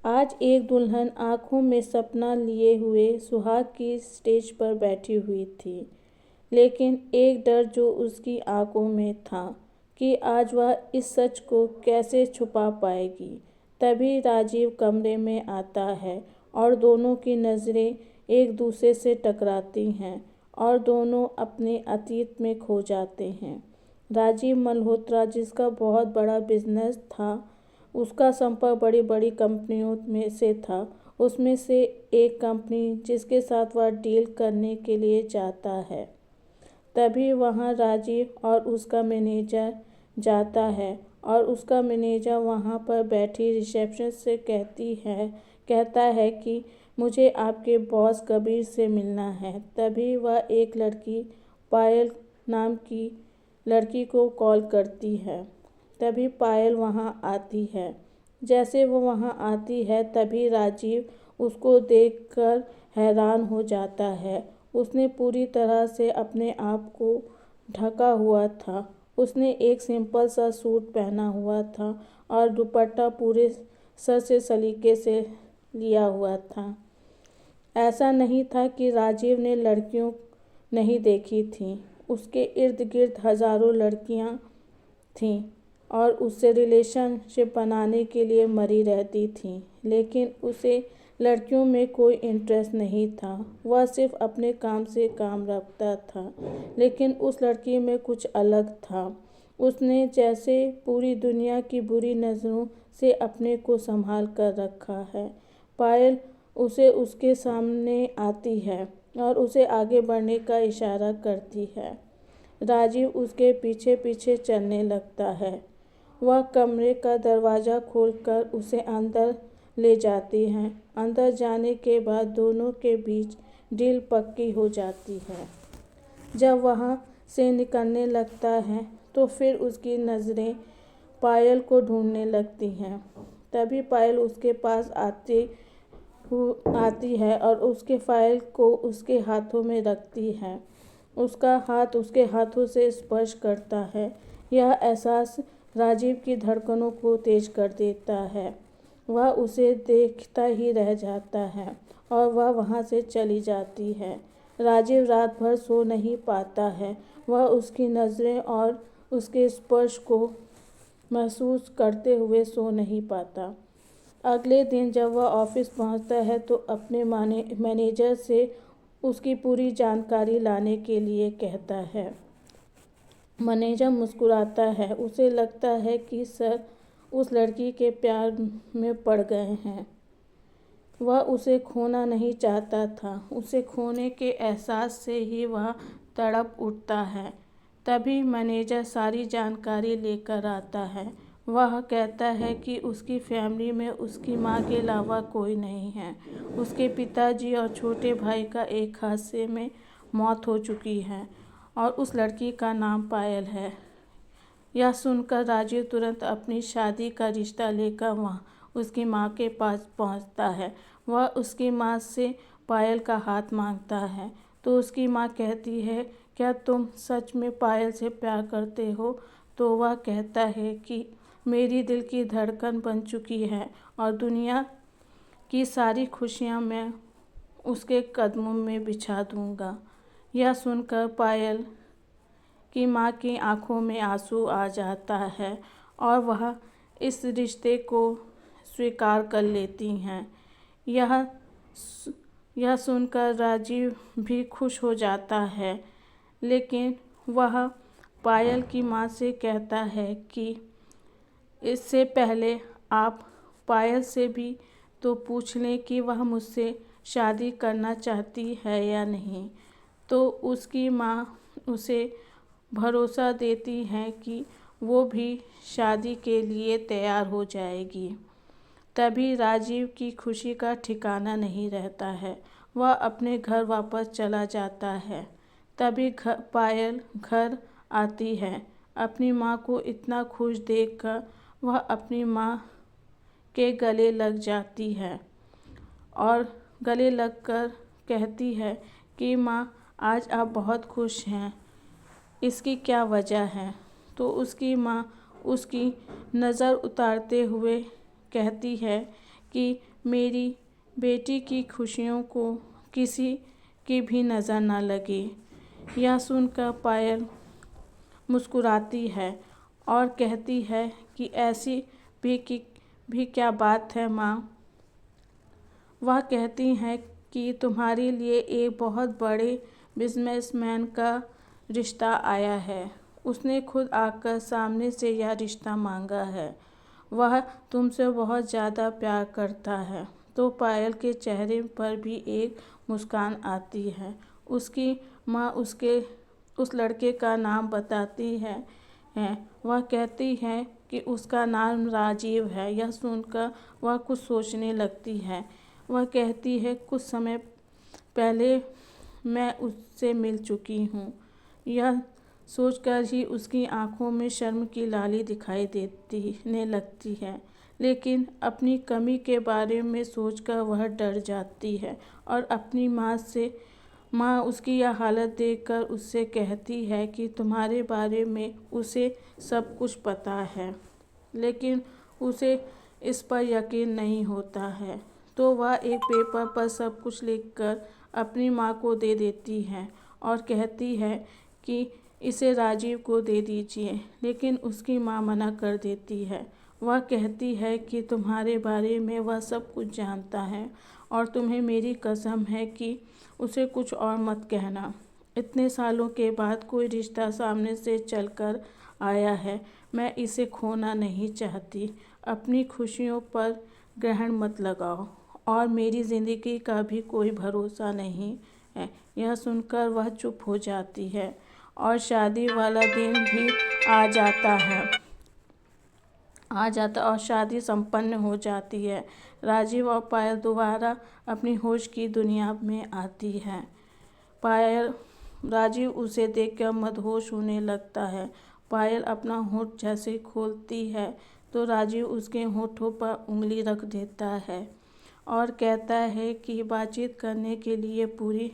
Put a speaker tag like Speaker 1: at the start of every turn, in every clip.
Speaker 1: आज एक दुल्हन आंखों में सपना लिए हुए सुहाग की स्टेज पर बैठी हुई थी, लेकिन एक डर जो उसकी आंखों में था कि आज वह इस सच को कैसे छुपा पाएगी। तभी राजीव कमरे में आता है और दोनों की नज़रें एक दूसरे से टकराती हैं और दोनों अपने अतीत में खो जाते हैं। राजीव मल्होत्रा, जिसका बहुत बड़ा बिजनेस था, उसका संपर्क बड़ी बड़ी कंपनियों में से था। उसमें से एक कंपनी जिसके साथ वह डील करने के लिए जाता है। तभी वहाँ राजीव और उसका मैनेजर जाता है और उसका मैनेजर वहाँ पर बैठी रिसेप्शन से कहता है कि मुझे आपके बॉस कबीर से मिलना है। तभी वह एक लड़की पायल नाम की लड़की को कॉल करती है। तभी पायल वहाँ आती है। जैसे वो वहाँ आती है तभी राजीव उसको देखकर हैरान हो जाता है। उसने पूरी तरह से अपने आप को ढका हुआ था। उसने एक सिंपल सा सूट पहना हुआ था और दुपट्टा पूरे सर से सलीके से लिया हुआ था। ऐसा नहीं था कि राजीव ने लड़कियों नहीं देखी थीं। उसके इर्द गिर्द हज़ारों लड़कियां थीं और उससे रिलेशनशिप बनाने के लिए मरी रहती थीं, लेकिन उसे लड़कियों में कोई इंटरेस्ट नहीं था। वह सिर्फ अपने काम से काम रखता था, लेकिन उस लड़की में कुछ अलग था। उसने जैसे पूरी दुनिया की बुरी नज़रों से अपने को संभाल कर रखा है। पायल उसे उसके सामने आती है और उसे आगे बढ़ने का इशारा करती है। राजीव उसके पीछे पीछे चलने लगता है। वह कमरे का दरवाज़ा खोलकर उसे अंदर ले जाती है। अंदर जाने के बाद दोनों के बीच डील पक्की हो जाती है। जब वहाँ से निकलने लगता है तो फिर उसकी नज़रें पायल को ढूंढने लगती हैं। तभी पायल उसके पास आती है और उसके फाइल को उसके हाथों में रखती है। उसका हाथ उसके हाथों से स्पर्श करता है। यह एहसास राजीव की धड़कनों को तेज कर देता है। वह उसे देखता ही रह जाता है और वह वहाँ से चली जाती है। राजीव रात भर सो नहीं पाता है। वह उसकी नज़रें और उसके स्पर्श को महसूस करते हुए सो नहीं पाता। अगले दिन जब वह ऑफिस पहुंचता है तो अपने मैनेजर से उसकी पूरी जानकारी लाने के लिए कहता है। मैनेजर मुस्कुराता है। उसे लगता है कि सर उस लड़की के प्यार में पड़ गए हैं। वह उसे खोना नहीं चाहता था। उसे खोने के एहसास से ही वह तड़प उठता है। तभी मैनेजर सारी जानकारी लेकर आता है। वह कहता है कि उसकी फैमिली में उसकी मां के अलावा कोई नहीं है। उसके पिताजी और छोटे भाई का एक हादसे में मौत हो चुकी है और उस लड़की का नाम पायल है। यह सुनकर राजीव तुरंत अपनी शादी का रिश्ता लेकर वहाँ उसकी माँ के पास पहुँचता है। वह उसकी माँ से पायल का हाथ मांगता है तो उसकी माँ कहती है, क्या तुम सच में पायल से प्यार करते हो? तो वह कहता है कि मेरी दिल की धड़कन बन चुकी है और दुनिया की सारी खुशियाँ मैं उसके कदमों में बिछा दूँगा। यह सुनकर पायल की माँ की आंखों में आंसू आ जाता है और वह इस रिश्ते को स्वीकार कर लेती हैं। यह सुनकर राजीव भी खुश हो जाता है, लेकिन वह पायल की माँ से कहता है कि इससे पहले आप पायल से भी तो पूछ लें कि वह मुझसे शादी करना चाहती है या नहीं। तो उसकी माँ उसे भरोसा देती हैं कि वो भी शादी के लिए तैयार हो जाएगी। तभी राजीव की खुशी का ठिकाना नहीं रहता है। वह अपने घर वापस चला जाता है। तभी पायल घर आती है। अपनी माँ को इतना खुश देखकर वह अपनी माँ के गले लग जाती है और गले लगकर कहती है कि माँ, आज आप बहुत खुश हैं, इसकी क्या वजह है? तो उसकी माँ उसकी नज़र उतारते हुए कहती है कि मेरी बेटी की खुशियों को किसी की भी नज़र न लगे। यह सुनकर पायल मुस्कुराती है और कहती है कि ऐसी भी क्या बात है माँ। वह कहती हैं कि तुम्हारे लिए एक बहुत बड़े बिजनेसमैन का रिश्ता आया है। उसने खुद आकर सामने से यह रिश्ता मांगा है। वह तुमसे बहुत ज़्यादा प्यार करता है। तो पायल के चेहरे पर भी एक मुस्कान आती है। उसकी माँ उस लड़के का नाम बताती है। वह कहती है कि उसका नाम राजीव है। यह सुनकर वह कुछ सोचने लगती है। वह कहती है कुछ समय पहले मैं उससे मिल चुकी हूँ। यह सोचकर ही उसकी आंखों में शर्म की लाली दिखाई देने लगती है, लेकिन अपनी कमी के बारे में सोचकर वह डर जाती है और अपनी माँ उसकी यह हालत देखकर उससे कहती है कि तुम्हारे बारे में उसे सब कुछ पता है, लेकिन उसे इस पर यकीन नहीं होता है। तो वह एक पेपर पर सब कुछ लिखकर अपनी माँ को दे देती है और कहती है कि इसे राजीव को दे दीजिए, लेकिन उसकी माँ मना कर देती है। वह कहती है कि तुम्हारे बारे में वह सब कुछ जानता है और तुम्हें मेरी कसम है कि उसे कुछ और मत कहना। इतने सालों के बाद कोई रिश्ता सामने से चलकर आया है। मैं इसे खोना नहीं चाहती। अपनी खुशियों पर ग्रहण मत लगाओ और मेरी ज़िंदगी का भी कोई भरोसा नहीं है। यह सुनकर वह चुप हो जाती है और शादी वाला दिन भी आ जाता और शादी संपन्न हो जाती है। राजीव और पायल दोबारा अपनी होश की दुनिया में आती है। राजीव उसे देखकर मदहोश होने लगता है। पायल अपना होंठ जैसे खोलती है तो राजीव उसके होठों पर उंगली रख देता है और कहता है कि बातचीत करने के लिए पूरी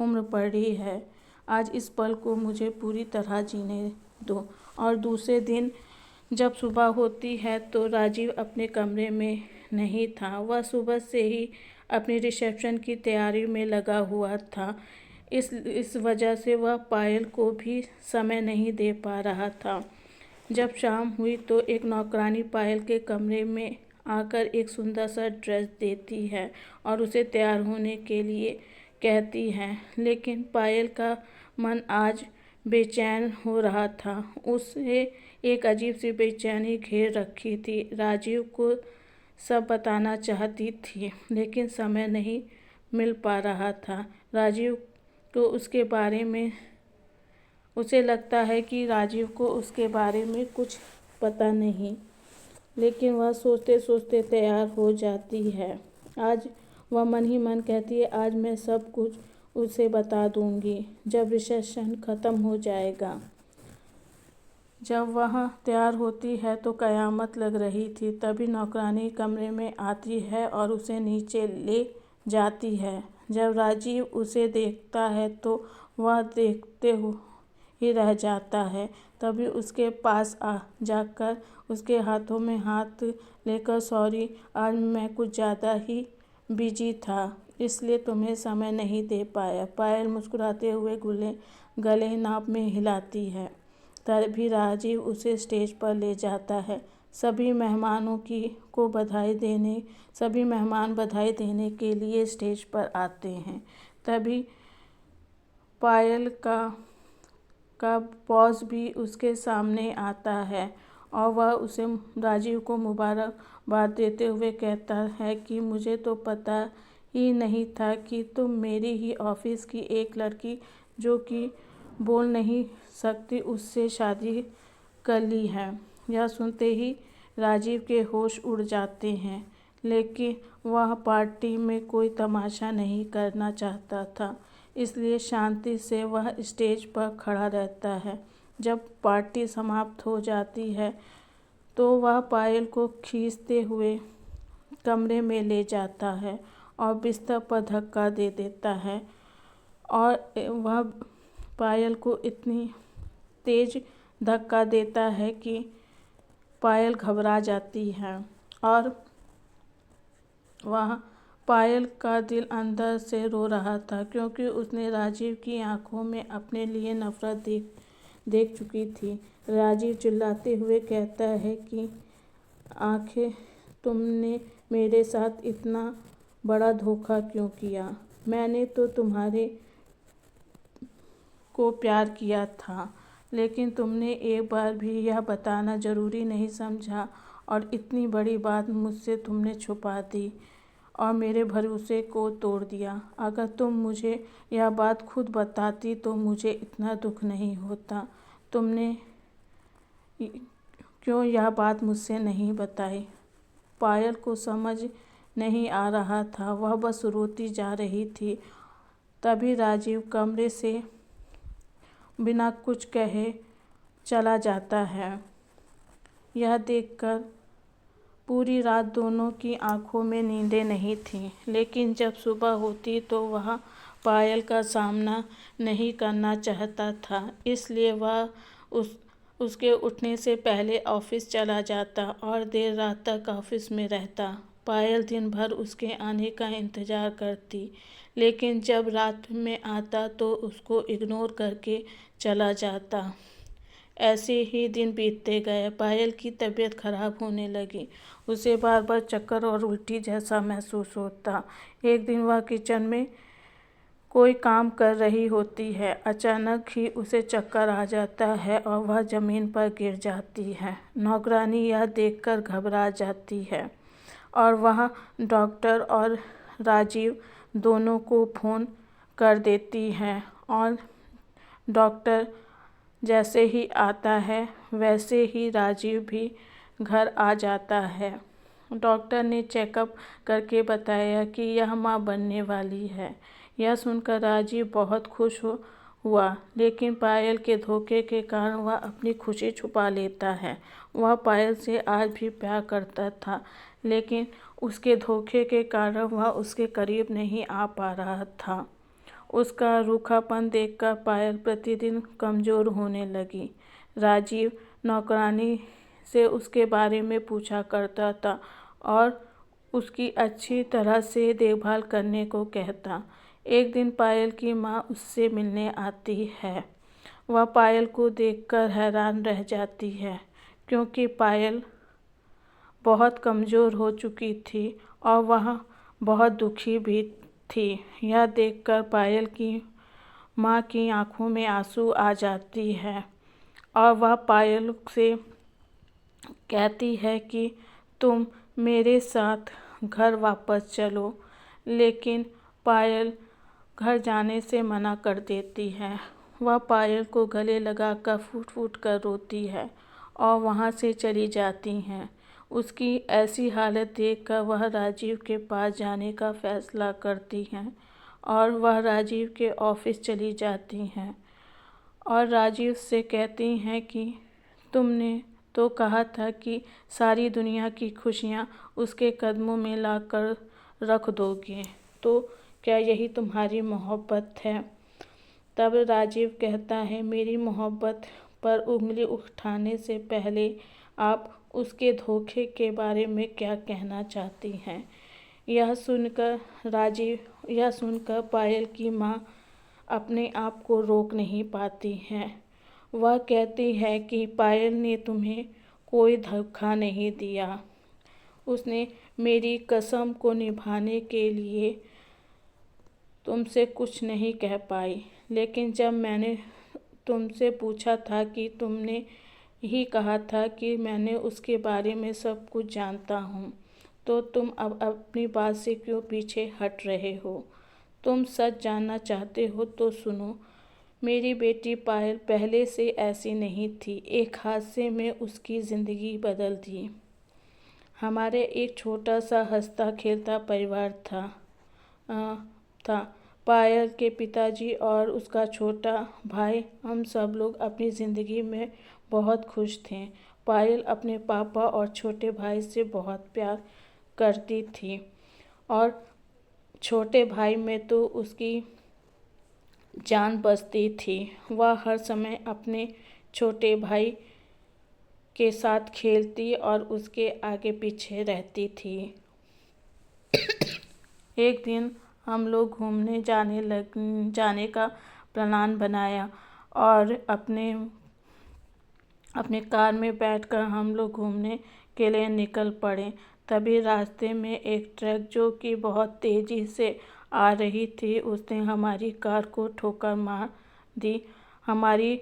Speaker 1: उम्र पड़ी है। आज इस पल को मुझे पूरी तरह जीने दो। और दूसरे दिन जब सुबह होती है तो राजीव अपने कमरे में नहीं था। वह सुबह से ही अपनी रिसेप्शन की तैयारी में लगा हुआ था। इस वजह से वह पायल को भी समय नहीं दे पा रहा था। जब शाम हुई तो एक नौकरानी पायल के कमरे में आकर एक सुंदर सा ड्रेस देती है और उसे तैयार होने के लिए कहती है, लेकिन पायल का मन आज बेचैन हो रहा था। उसे एक अजीब सी बेचैनी घेर रखी थी। राजीव को सब बताना चाहती थी, लेकिन समय नहीं मिल पा रहा था। राजीव को उसे लगता है कि राजीव को उसके बारे में कुछ पता नहीं, लेकिन वह सोचते सोचते तैयार हो जाती है। आज वह मन ही मन कहती है, आज मैं सब कुछ उसे बता दूंगी जब रिसेप्शन ख़त्म हो जाएगा। जब वह तैयार होती है तो कयामत लग रही थी। तभी नौकरानी कमरे में आती है और उसे नीचे ले जाती है। जब राजीव उसे देखता है तो वह देखते ही रह जाता है। तभी उसके पास जाकर उसके हाथों में हाथ लेकर, सॉरी, आज मैं कुछ ज़्यादा ही बिजी था, इसलिए तुम्हें समय नहीं दे पाया। पायल मुस्कुराते हुए गले नाप में हिलाती है। तभी राजीव उसे स्टेज पर ले जाता है। सभी मेहमान बधाई देने के लिए स्टेज पर आते हैं। तभी पायल का बॉस भी उसके सामने आता है और वह उसे राजीव को मुबारकबाद देते हुए कहता है कि मुझे तो पता ही नहीं था कि तुम मेरी ही ऑफिस की एक लड़की जो कि बोल नहीं सकती उससे शादी कर ली है। यह सुनते ही राजीव के होश उड़ जाते हैं, लेकिन वह पार्टी में कोई तमाशा नहीं करना चाहता था, इसलिए शांति से वह स्टेज पर खड़ा रहता है। जब पार्टी समाप्त हो जाती है तो वह पायल को खींचते हुए कमरे में ले जाता है और बिस्तर पर धक्का दे देता है और वह पायल को इतनी तेज धक्का देता है कि पायल घबरा जाती है और वह पायल का दिल अंदर से रो रहा था, क्योंकि उसने राजीव की आंखों में अपने लिए नफरत देख चुकी थी। राजीव चिल्लाते हुए कहता है कि आखिर तुमने मेरे साथ इतना बड़ा धोखा क्यों किया? मैंने तो तुम्हारे को प्यार किया था, लेकिन तुमने एक बार भी यह बताना ज़रूरी नहीं समझा, और इतनी बड़ी बात मुझसे तुमने छुपा दी और मेरे भरोसे को तोड़ दिया। अगर तुम मुझे यह बात खुद बताती तो मुझे इतना दुख नहीं होता। तुमने क्यों यह बात मुझसे नहीं बताई? पायल को समझ नहीं आ रहा था, वह बस रोती जा रही थी। तभी राजीव कमरे से बिना कुछ कहे चला जाता है। यह देखकर पूरी रात दोनों की आंखों में नींदें नहीं थीं, लेकिन जब सुबह होती तो वह पायल का सामना नहीं करना चाहता था, इसलिए वह उसके उठने से पहले ऑफिस चला जाता और देर रात तक ऑफिस में रहता। पायल दिन भर उसके आने का इंतज़ार करती, लेकिन जब रात में आता तो उसको इग्नोर करके चला जाता। ऐसे ही दिन बीतते गए। पायल की तबीयत खराब होने लगी। उसे बार बार चक्कर और उल्टी जैसा महसूस होता। एक दिन वह किचन में कोई काम कर रही होती है। अचानक ही उसे चक्कर आ जाता है और वह ज़मीन पर गिर जाती है। नौकरानी यह देखकर घबरा जाती है और वह डॉक्टर और राजीव दोनों को फ़ोन कर देती है, और डॉक्टर जैसे ही आता है वैसे ही राजीव भी घर आ जाता है। डॉक्टर ने चेकअप करके बताया कि यह मां बनने वाली है। यह सुनकर राजीव बहुत खुश हुआ, लेकिन पायल के धोखे के कारण वह अपनी खुशी छुपा लेता है। वह पायल से आज भी प्यार करता था, लेकिन उसके धोखे के कारण वह उसके करीब नहीं आ पा रहा था। उसका रूखापन देखकर पायल प्रतिदिन कमज़ोर होने लगी। राजीव नौकरानी से उसके बारे में पूछा करता था और उसकी अच्छी तरह से देखभाल करने को कहता। एक दिन पायल की माँ उससे मिलने आती है। वह पायल को देखकर हैरान रह जाती है, क्योंकि पायल बहुत कमज़ोर हो चुकी थी और वह बहुत दुखी भी थी। यह देखकर पायल की माँ की आंखों में आंसू आ जाती है और वह पायल से कहती है कि तुम मेरे साथ घर वापस चलो, लेकिन पायल घर जाने से मना कर देती है। वह पायल को गले लगाकर फूट फूट कर रोती है और वहाँ से चली जाती हैं। उसकी ऐसी हालत देखकर वह राजीव के पास जाने का फैसला करती हैं और वह राजीव के ऑफिस चली जाती हैं और राजीव से कहती हैं कि तुमने तो कहा था कि सारी दुनिया की खुशियाँ उसके कदमों में लाकर रख दोगे, तो क्या यही तुम्हारी मोहब्बत है? तब राजीव कहता है, मेरी मोहब्बत पर उंगली उठाने से पहले आप उसके धोखे के बारे में क्या कहना चाहती हैं? यह सुनकर पायल की माँ अपने आप को रोक नहीं पाती है। वह कहती है कि पायल ने तुम्हें कोई धोखा नहीं दिया। उसने मेरी कसम को निभाने के लिए तुमसे कुछ नहीं कह पाई, लेकिन जब मैंने तुमसे पूछा था कि तुमने ही कहा था कि मैंने उसके बारे में सब कुछ जानता हूँ, तो तुम अब अपनी बात से क्यों पीछे हट रहे हो? तुम सच जानना चाहते हो तो सुनो। मेरी बेटी पायल पहले से ऐसी नहीं थी। एक हादसे में उसकी ज़िंदगी बदल दी। हमारे एक छोटा सा हंसता खेलता परिवार था। पायल के पिताजी और उसका छोटा भाई, हम सब लोग अपनी ज़िंदगी में बहुत खुश थे। पायल अपने पापा और छोटे भाई से बहुत प्यार करती थी और छोटे भाई में तो उसकी जान बसती थी। वह हर समय अपने छोटे भाई के साथ खेलती और उसके आगे पीछे रहती थी। एक दिन हम लोग घूमने जाने का प्लान बनाया और अपने कार में बैठकर हम लोग घूमने के लिए निकल पड़े। तभी रास्ते में एक ट्रक जो कि बहुत तेज़ी से आ रही थी, उसने हमारी कार को ठोकर मार दी। हमारी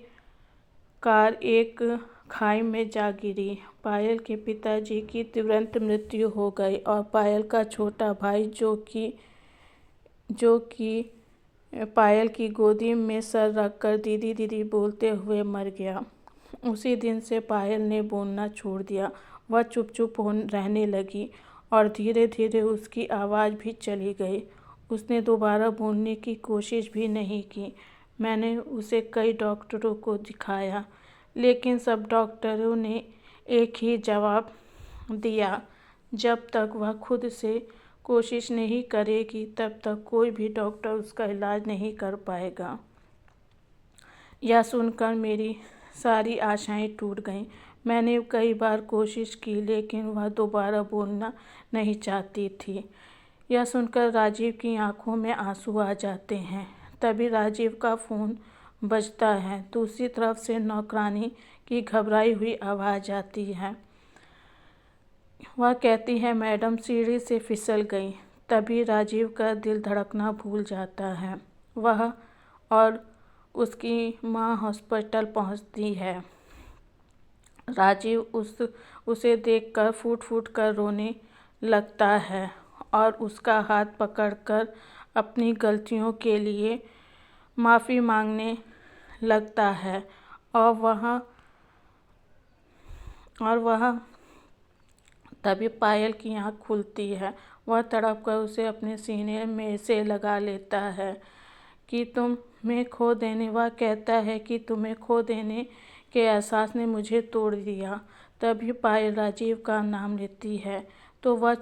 Speaker 1: कार एक खाई में जा गिरी। पायल के पिताजी की तुरंत मृत्यु हो गई और पायल का छोटा भाई जो कि पायल की गोदी में सर रखकर दीदी दीदी बोलते हुए मर गया। उसी दिन से पायल ने बोलना छोड़ दिया। वह चुप चुप रहने लगी और धीरे धीरे उसकी आवाज़ भी चली गई। उसने दोबारा बोलने की कोशिश भी नहीं की। मैंने उसे कई डॉक्टरों को दिखाया, लेकिन सब डॉक्टरों ने एक ही जवाब दिया, जब तक वह खुद से कोशिश नहीं करेगी तब तक कोई भी डॉक्टर उसका इलाज नहीं कर पाएगा। यह सुनकर मेरी सारी आशाएं टूट गईं। मैंने कई बार कोशिश की, लेकिन वह दोबारा बोलना नहीं चाहती थी। यह सुनकर राजीव की आंखों में आंसू आ जाते हैं। तभी राजीव का फ़ोन बजता है। दूसरी तरफ से नौकरानी की घबराई हुई आवाज़ आती है। वह कहती है, मैडम सीढ़ी से फिसल गई। तभी राजीव का दिल धड़कना भूल जाता है। वह और उसकी माँ हॉस्पिटल पहुंचती है। राजीव उसे देखकर फूट फूट कर रोने लगता है और उसका हाथ पकड़कर अपनी गलतियों के लिए माफ़ी मांगने लगता है और वह तभी पायल की आँख खुलती है। वह तड़प कर उसे अपने सीने में से लगा लेता है कि तुम्हें खो देने वह कहता है कि तुम्हें खो देने के एहसास ने मुझे तोड़ दिया। तभी पायल राजीव का नाम लेती है तो वह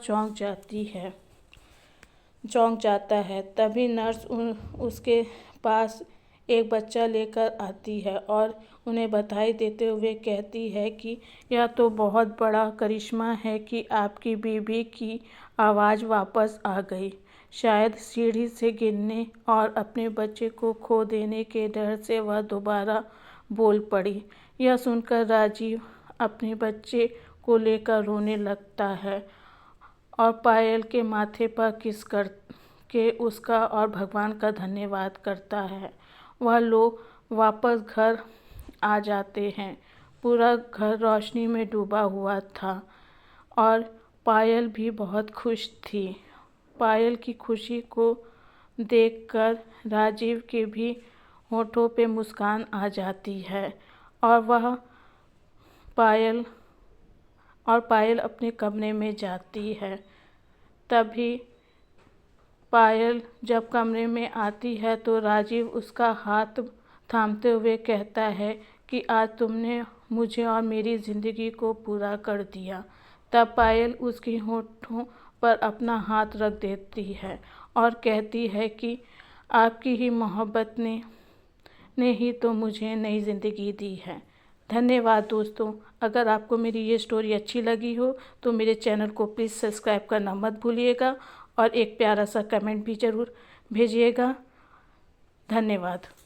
Speaker 1: चौंक जाता है। तभी नर्स उसके पास एक बच्चा लेकर आती है और उन्हें बधाई देते हुए कहती है कि यह तो बहुत बड़ा करिश्मा है कि आपकी बीबी की आवाज़ वापस आ गई। शायद सीढ़ी से गिरने और अपने बच्चे को खो देने के डर से वह दोबारा बोल पड़ी। यह सुनकर राजीव अपने बच्चे को लेकर रोने लगता है और पायल के माथे पर किस करके उसका और भगवान का धन्यवाद करता है। वह लोग वापस घर आ जाते हैं। पूरा घर रोशनी में डूबा हुआ था और पायल भी बहुत खुश थी। पायल की खुशी को देखकर राजीव के भी होठों पे मुस्कान आ जाती है और पायल अपने कमरे में जाती है। तभी पायल जब कमरे में आती है तो राजीव उसका हाथ थामते हुए कहता है कि आज तुमने मुझे और मेरी ज़िंदगी को पूरा कर दिया। तब पायल उसके होठों पर अपना हाथ रख देती है और कहती है कि आपकी ही मोहब्बत ने ही तो मुझे नई ज़िंदगी दी है। धन्यवाद दोस्तों। अगर आपको मेरी ये स्टोरी अच्छी लगी हो तो मेरे चैनल को प्लीज़ सब्सक्राइब करना मत भूलिएगा और एक प्यारा सा कमेंट भी ज़रूर भेजिएगा। धन्यवाद।